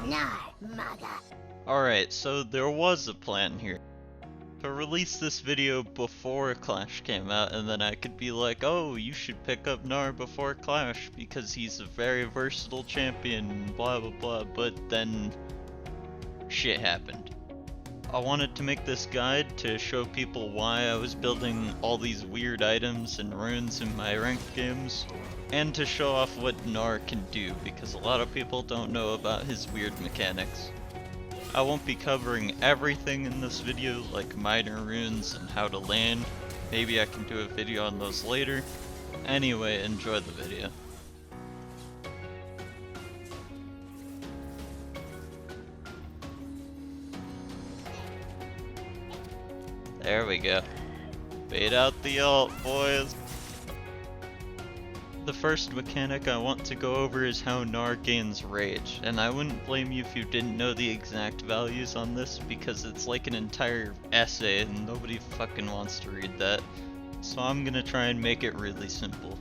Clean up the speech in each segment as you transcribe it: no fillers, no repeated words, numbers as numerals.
Gnar, mother. Alright, so there was a plan here. To release this video before Clash came out, and then I could be like, oh, you should pick up Gnar before Clash because he's a very versatile champion, blah blah blah, but then shit happened. I wanted to make this guide to show people why I was building all these weird items and runes in my ranked games, and to show off what Gnar can do, because a lot of people don't know about his weird mechanics. I won't be covering everything in this video, like minor runes and how to land. Maybe I can do a video on those later. Anyway, enjoy the video. There we go. Bait out the ult, boys. The first mechanic I want to go over is how Gnar gains rage, and I wouldn't blame you if you didn't know the exact values on this because it's like an entire essay and nobody fucking wants to read that. So I'm gonna try and make it really simple.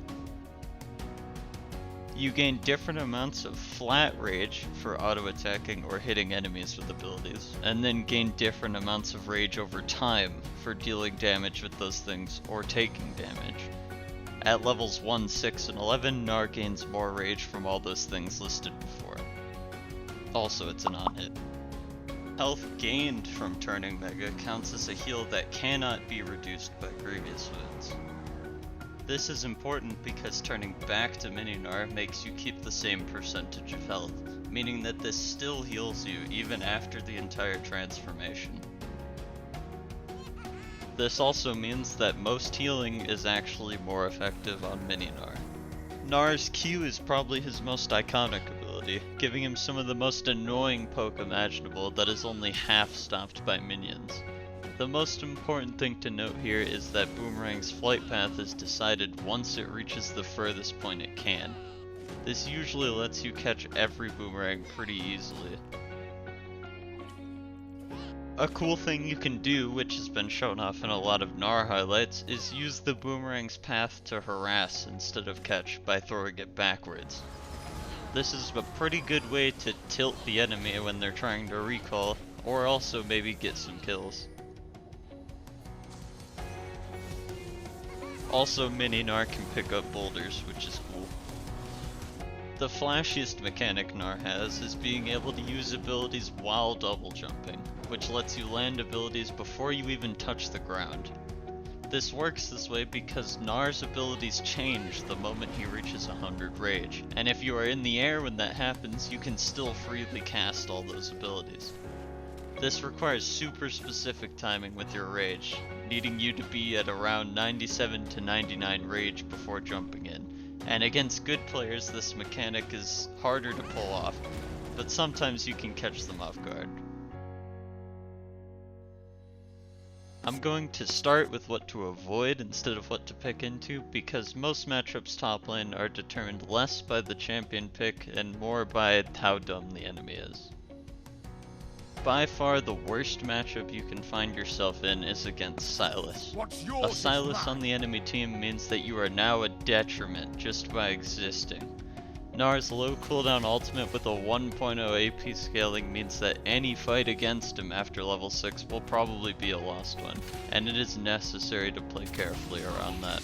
You gain different amounts of flat rage for auto-attacking or hitting enemies with abilities, and then gain different amounts of rage over time for dealing damage with those things or taking damage. At levels 1, 6, and 11, Gnar gains more rage from all those things listed before. Also, it's a non-hit. Health gained from turning Mega counts as a heal that cannot be reduced by previous wounds. This is important because turning back to Mini Gnar makes you keep the same percentage of health, meaning that this still heals you even after the entire transformation. This also means that most healing is actually more effective on Mini Gnar. Gnar's Q is probably his most iconic ability, giving him some of the most annoying poke imaginable that is only half stopped by minions. The most important thing to note here is that Boomerang's flight path is decided once it reaches the furthest point it can. This usually lets you catch every boomerang pretty easily. A cool thing you can do, which has been shown off in a lot of Gnar highlights, is use the boomerang's path to harass instead of catch by throwing it backwards. This is a pretty good way to tilt the enemy when they're trying to recall, or also maybe get some kills. Also, Mini Gnar can pick up boulders, which is cool. The flashiest mechanic Gnar has is being able to use abilities while double jumping, which lets you land abilities before you even touch the ground. This works this way because Gnar's abilities change the moment he reaches 100 rage, and if you are in the air when that happens, you can still freely cast all those abilities. This requires super specific timing with your rage, needing you to be at around 97 to 99 rage before jumping in. And against good players, this mechanic is harder to pull off, but sometimes you can catch them off guard. I'm going to start with what to avoid instead of what to pick into, because most matchups top lane are determined less by the champion pick and more by how dumb the enemy is. By far the worst matchup you can find yourself in is against Silas. A Silas on the enemy team means that you are now a detriment just by existing. Gnar's low cooldown ultimate with a 1.0 AP scaling means that any fight against him after level 6 will probably be a lost one, and it is necessary to play carefully around that.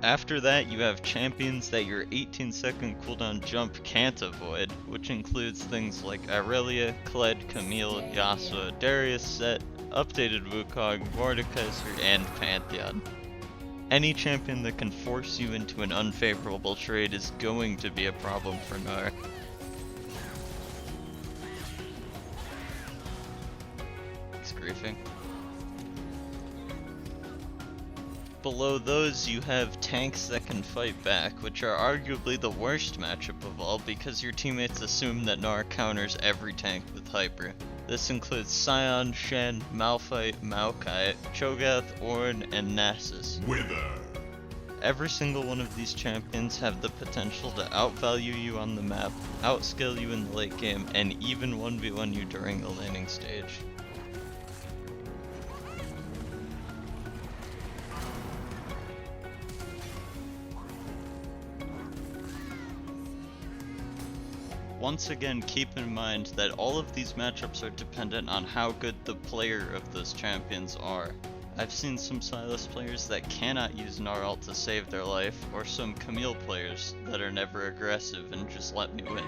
After that, you have champions that your 18-second cooldown jump can't avoid, which includes things like Irelia, Kled, Camille, Yasuo, Darius, Set, updated Wukong, Mordekaiser, and Pantheon. Any champion that can force you into an unfavorable trade is going to be a problem for Gnar. He's griefing. Below those, you have tanks that can fight back, which are arguably the worst matchup of all because your teammates assume that Gnar counters every tank with Hyper. This includes Sion, Shen, Malphite, Maokai, Cho'Gath, Ornn, and Nasus. Wither. Every single one of these champions have the potential to outvalue you on the map, outscale you in the late game, and even 1v1 you during the laning stage. once again keep in mind that all of these matchups are dependent on how good the player of those champions are. I've seen some Sylas players that cannot use Gnar ult to save their life, or some Camille players that are never aggressive and just let me win.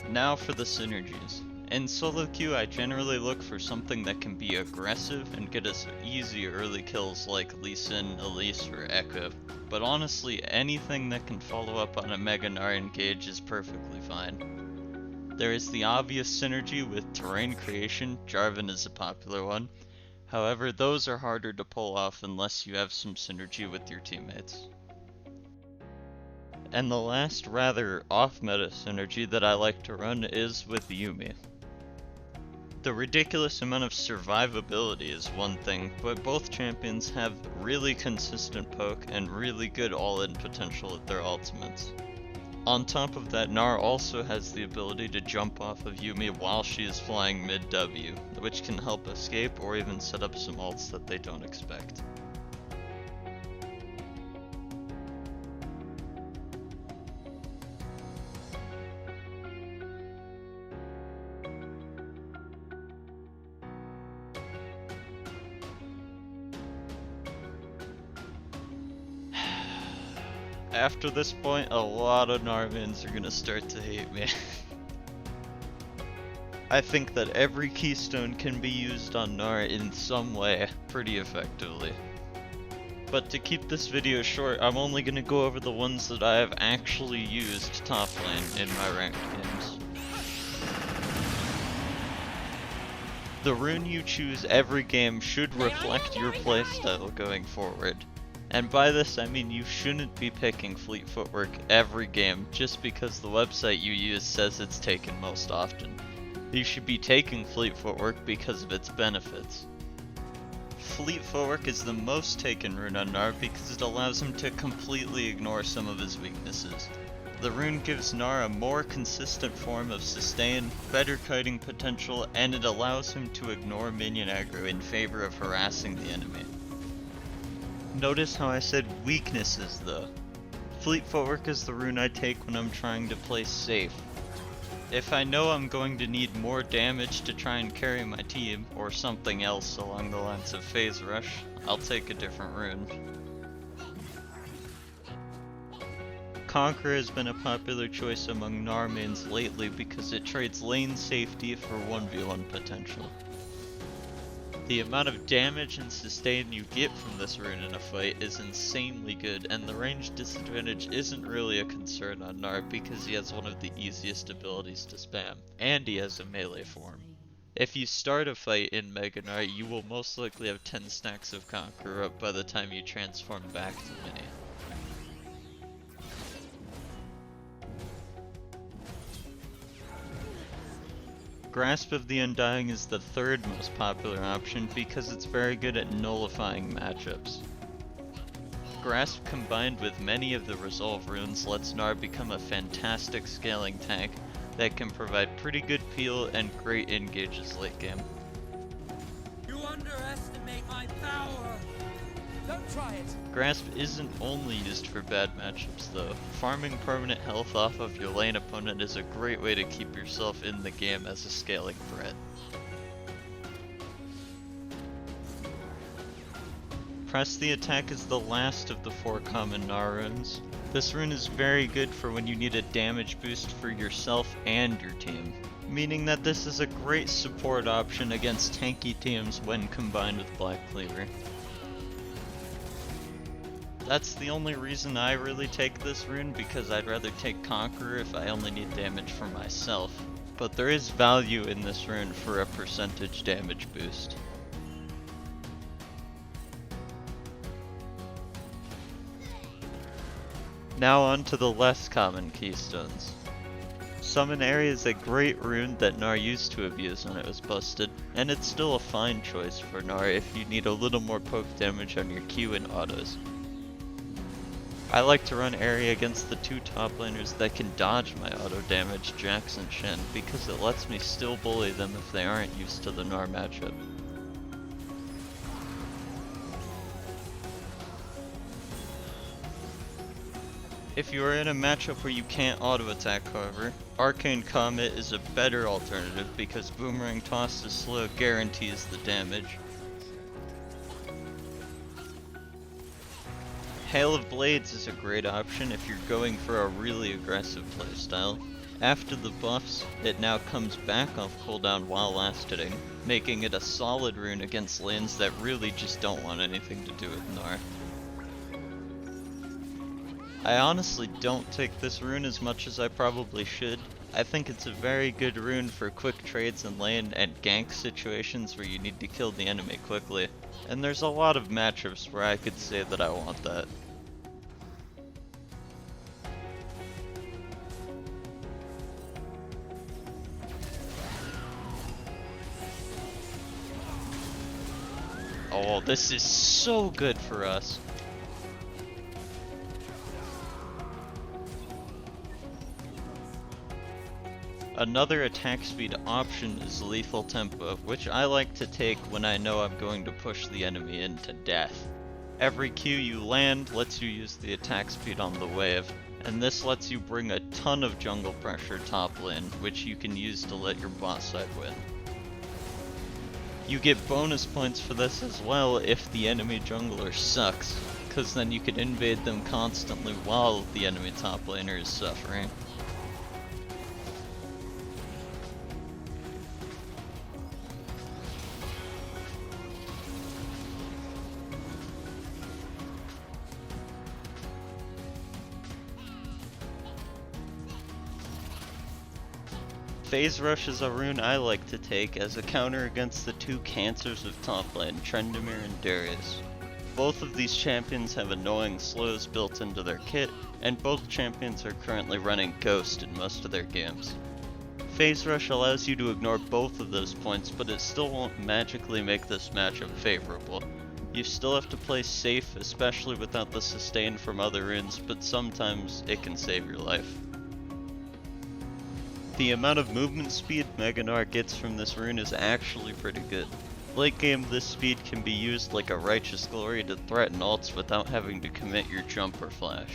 Now for the synergies. In solo queue, I generally look for something that can be aggressive and get us easy early kills like Lee Sin, Elise, or Echo. But honestly, anything that can follow up on a Mega Gnar engage is perfectly fine. There is the obvious synergy with terrain creation. Jarvan is a popular one. However, those are harder to pull off unless you have some synergy with your teammates. And the last rather off-meta synergy that I like to run is with Yuumi. The ridiculous amount of survivability is one thing, but both champions have really consistent poke and really good all-in potential at their ultimates. On top of that, Gnar also has the ability to jump off of Yuumi while she is flying mid-W, which can help escape or even set up some ults that they don't expect. After this point, a lot of Gnar mains are gonna start to hate me. I think that every keystone can be used on Gnar in some way pretty effectively. But to keep this video short, I'm only gonna go over the ones that I have actually used top lane in my ranked games. The rune you choose every game should reflect your playstyle going forward. And by this I mean you shouldn't be picking Fleet Footwork every game just because the website you use says it's taken most often. You should be taking Fleet Footwork because of its benefits. Fleet Footwork is the most taken rune on Gnar because it allows him to completely ignore some of his weaknesses. The rune gives Gnar a more consistent form of sustain, better kiting potential, and it allows him to ignore minion aggro in favor of harassing the enemy. Notice how I said weaknesses though. Fleet Footwork is the rune I take when I'm trying to play safe. If I know I'm going to need more damage to try and carry my team, or something else along the lines of Phase Rush, I'll take a different rune. Conqueror has been a popular choice among Gnar mains lately because it trades lane safety for 1v1 potential. The amount of damage and sustain you get from this rune in a fight is insanely good, and the range disadvantage isn't really a concern on Gnar because he has one of the easiest abilities to spam, and he has a melee form. If you start a fight in Mega Gnar, you will most likely have 10 stacks of Conqueror up by the time you transform back to Mini. Grasp of the Undying is the third most popular option because it's very good at nullifying matchups. Grasp combined with many of the resolve runes lets Gnar become a fantastic scaling tank that can provide pretty good peel and great engages late game. You underestimate my power! Don't try it! Grasp isn't only used for bad matchups though. Farming permanent health off of your lane opponent is a great way to keep yourself in the game as a scaling threat. Press the Attack is the last of the 4 common Gnar runes. This rune is very good for when you need a damage boost for yourself and your team, meaning that this is a great support option against tanky teams when combined with Black Cleaver. That's the only reason I really take this rune, because I'd rather take Conqueror if I only need damage for myself. But there is value in this rune for a percentage damage boost. Now on to the less common Keystones. Summon Area is a great rune that Gnar used to abuse when it was busted, and it's still a fine choice for Gnar if you need a little more poke damage on your Q and autos. I like to run Area against the 2 top laners that can dodge my auto damage, Jax and Shen, because it lets me still bully them if they aren't used to the Gnar matchup. If you are in a matchup where you can't auto-attack, however, Arcane Comet is a better alternative because Boomerang Toss is slow guarantees the damage. Hail of Blades is a great option if you're going for a really aggressive playstyle. After the buffs, it now comes back off cooldown while last hitting, making it a solid rune against lanes that really just don't want anything to do with Gnar. I honestly don't take this rune as much as I probably should. I think it's a very good rune for quick trades in lane and gank situations where you need to kill the enemy quickly, and there's a lot of matchups where I could say that I want that. Oh, this is so good for us. Another attack speed option is Lethal Tempo, which I like to take when I know I'm going to push the enemy into death. Every Q you land lets you use the attack speed on the wave, and this lets you bring a ton of jungle pressure top lane, which you can use to let your bot side win. You get bonus points for this as well if the enemy jungler sucks, cause then you can invade them constantly while the enemy top laner is suffering. Phase Rush is a rune I like to take as a counter against the two cancers of top lane, Trendemir and Darius. Both of these champions have annoying slows built into their kit, and both champions are currently running Ghost in most of their games. Phase Rush allows you to ignore both of those points, but it still won't magically make this matchup favorable. You still have to play safe, especially without the sustain from other runes, but sometimes it can save your life. The amount of movement speed Gnar gets from this rune is actually pretty good. Late game, this speed can be used like a righteous glory to threaten ults without having to commit your jump or flash.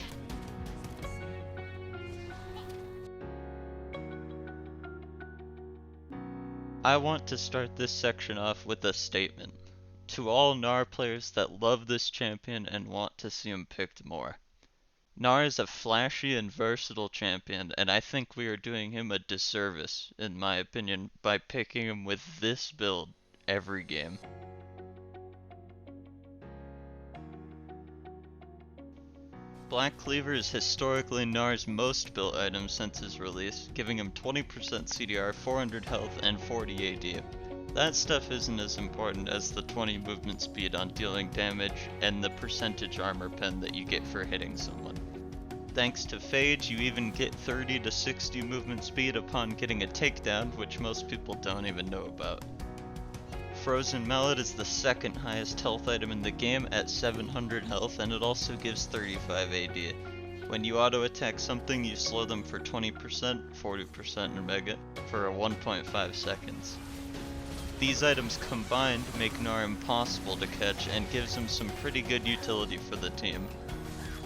I want to start this section off with a statement. To all Gnar players that love this champion and want to see him picked more. Gnar is a flashy and versatile champion, and I think we are doing him a disservice, in my opinion, by picking him with this build every game. Black Cleaver is historically Gnar's most built item since his release, giving him 20% CDR, 400 health, and 40 AD. That stuff isn't as important as the 20 movement speed on dealing damage and the percentage armor pen that you get for hitting someone. Thanks to Phage, you even get 30 to 60 movement speed upon getting a takedown, which most people don't even know about. Frozen Mallet is the second highest health item in the game at 700 health, and it also gives 35 AD. When you auto attack something, you slow them for 20%, 40% in Mega, for 1.5 seconds. These items combined make Gnar impossible to catch and gives him some pretty good utility for the team.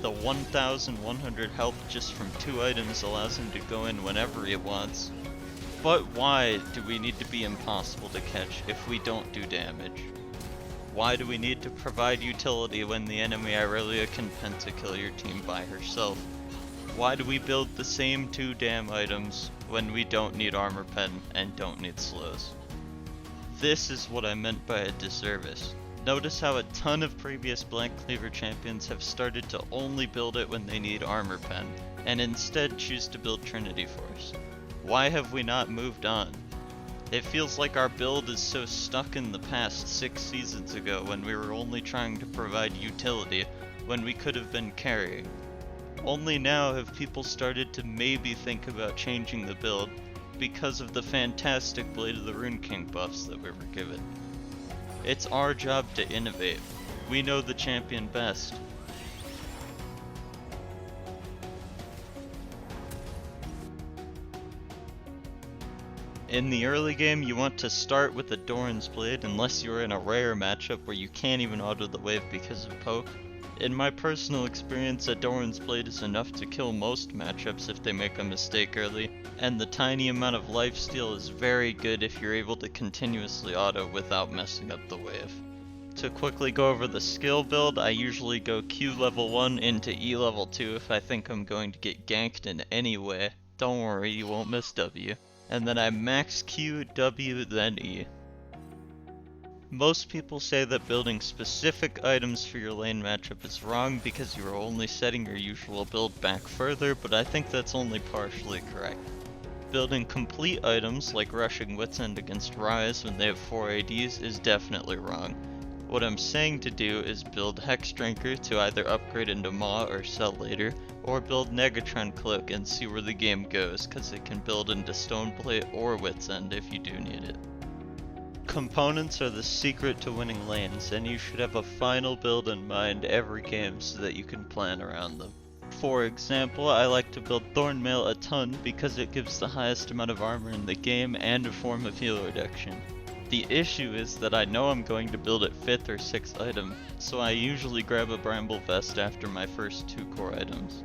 The 1100 health just from 2 items allows him to go in whenever he wants. But why do we need to be impossible to catch if we don't do damage? Why do we need to provide utility when the enemy Irelia can pentakill your team by herself? Why do we build the same 2 damn items when we don't need armor pen and don't need slows? This is what I meant by a disservice. Notice how a ton of previous Black Cleaver champions have started to only build it when they need armor pen, and instead choose to build Trinity Force. Why have we not moved on? It feels like our build is so stuck in the past 6 seasons ago when we were only trying to provide utility when we could have been carrying. Only now have people started to maybe think about changing the build because of the fantastic Blade of the Rune King buffs that we were given. It's our job to innovate. We know the champion best. In the early game, you want to start with the Doran's Blade unless you're in a rare matchup where you can't even auto the wave because of poke. In my personal experience, a Doran's Blade is enough to kill most matchups if they make a mistake early, and the tiny amount of lifesteal is very good if you're able to continuously auto without messing up the wave. To quickly go over the skill build, I usually go Q level 1 into E level 2 if I think I'm going to get ganked in any way. Don't worry, you won't miss W. And then I max Q, W, then E. Most people say that building specific items for your lane matchup is wrong because you are only setting your usual build back further, but I think that's only partially correct. Building complete items like rushing Wits End against Rise when they have 4 ADs is definitely wrong. What I'm saying to do is build Hex Drinker to either upgrade into Maw or sell later, or build Negatron Cloak and see where the game goes, cause it can build into Stoneplate or Wits End if you do need it. Components are the secret to winning lanes, and you should have a final build in mind every game so that you can plan around them. For example, I like to build Thornmail a ton because it gives the highest amount of armor in the game and a form of heal reduction. The issue is that I know I'm going to build it 5th or 6th item, so I usually grab a Bramble Vest after my first 2 core items.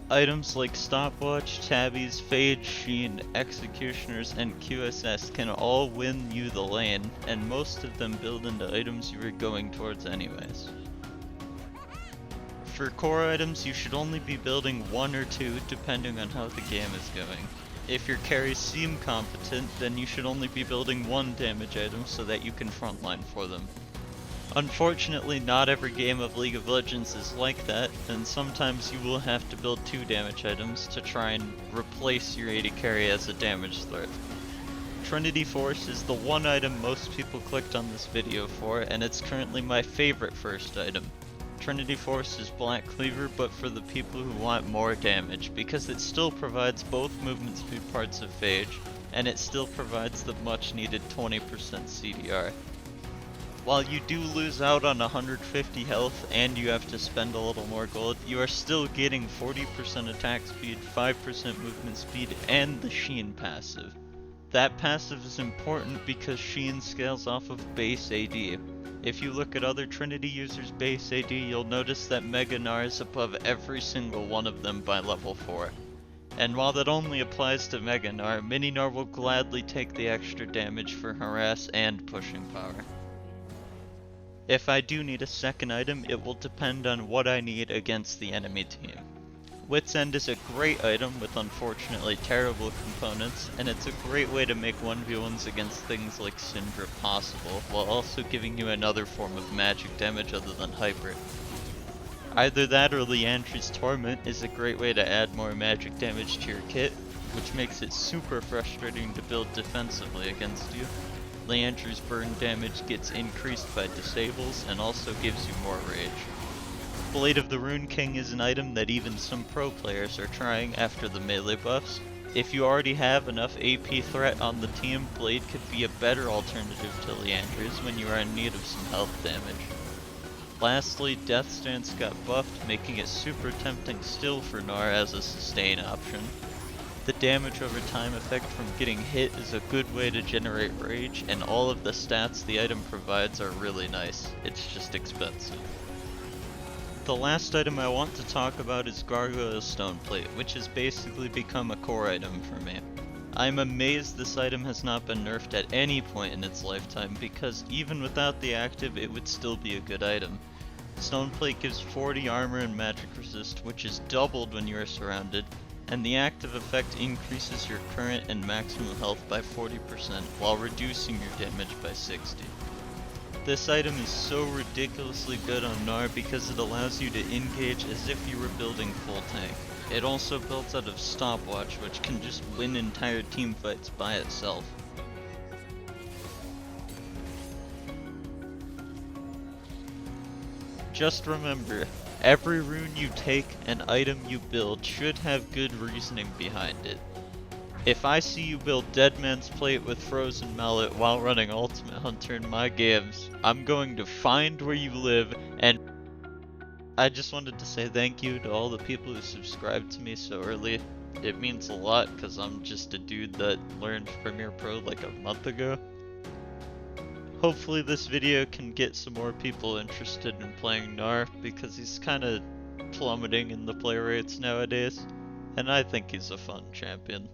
Items like Stopwatch, Tabbies, Fade, Sheen, Executioners, and QSS can all win you the lane, and most of them build into items you are going towards anyways. For core items, you should only be building 1 or 2 depending on how the game is going. If your carries seem competent, then you should only be building 1 damage item so that you can frontline for them. Unfortunately, not every game of League of Legends is like that, and sometimes you will have to build 2 damage items to try and replace your AD carry as a damage threat. Trinity Force is the one item most people clicked on this video for, and it's currently my favorite first item. Trinity Force is Black Cleaver, but for the people who want more damage, because it still provides both movement speed parts of Phage, and it still provides the much needed 20% CDR. While you do lose out on 150 health and you have to spend a little more gold, you are still getting 40% attack speed, 5% movement speed, and the Sheen passive. That passive is important because Sheen scales off of base AD. If you look at other Trinity users' base AD, you'll notice that Mega Gnar is above every single one of them by level 4. And while that only applies to Mega Gnar, Mini Gnar will gladly take the extra damage for harass and pushing power. If I do need a second item, it will depend on what I need against the enemy team. Wits End is a great item with unfortunately terrible components, and it's a great way to make 1v1s against things like Syndra possible, while also giving you another form of magic damage other than Hyper. Either that or Liandry's Torment is a great way to add more magic damage to your kit, which makes it super frustrating to build defensively against you. Liandry's burn damage gets increased by disables and also gives you more rage. Blade of the Rune King is an item that even some pro players are trying after the melee buffs. If you already have enough AP threat on the team, Blade could be a better alternative to Liandry's when you are in need of some health damage. Lastly, Death Stance got buffed, making it super tempting still for Gnar as a sustain option. The damage over time effect from getting hit is a good way to generate rage, and all of the stats the item provides are really nice. It's just expensive. The last item I want to talk about is Gargoyle Stoneplate, which has basically become a core item for me. I'm amazed this item has not been nerfed at any point in its lifetime, because even without the active it would still be a good item. Stoneplate gives 40 armor and magic resist, which is doubled when you are surrounded, and the active effect increases your current and maximum health by 40% while reducing your damage by 60%. This item is so ridiculously good on Gnar because it allows you to engage as if you were building full tank. It also builds out of Stopwatch, which can just win entire teamfights by itself. Just remember, every rune you take and item you build should have good reasoning behind it. If I see you build Dead Man's Plate with Frozen Mallet while running Ultimate Hunter in my games, I'm going to find where you live, and I just wanted to say thank you to all the people who subscribed to me so early. It means a lot because I'm just a dude that learned Premiere Pro like a month ago. Hopefully this video can get some more people interested in playing Gnar, because he's kind of plummeting in the play rates nowadays, and I think he's a fun champion.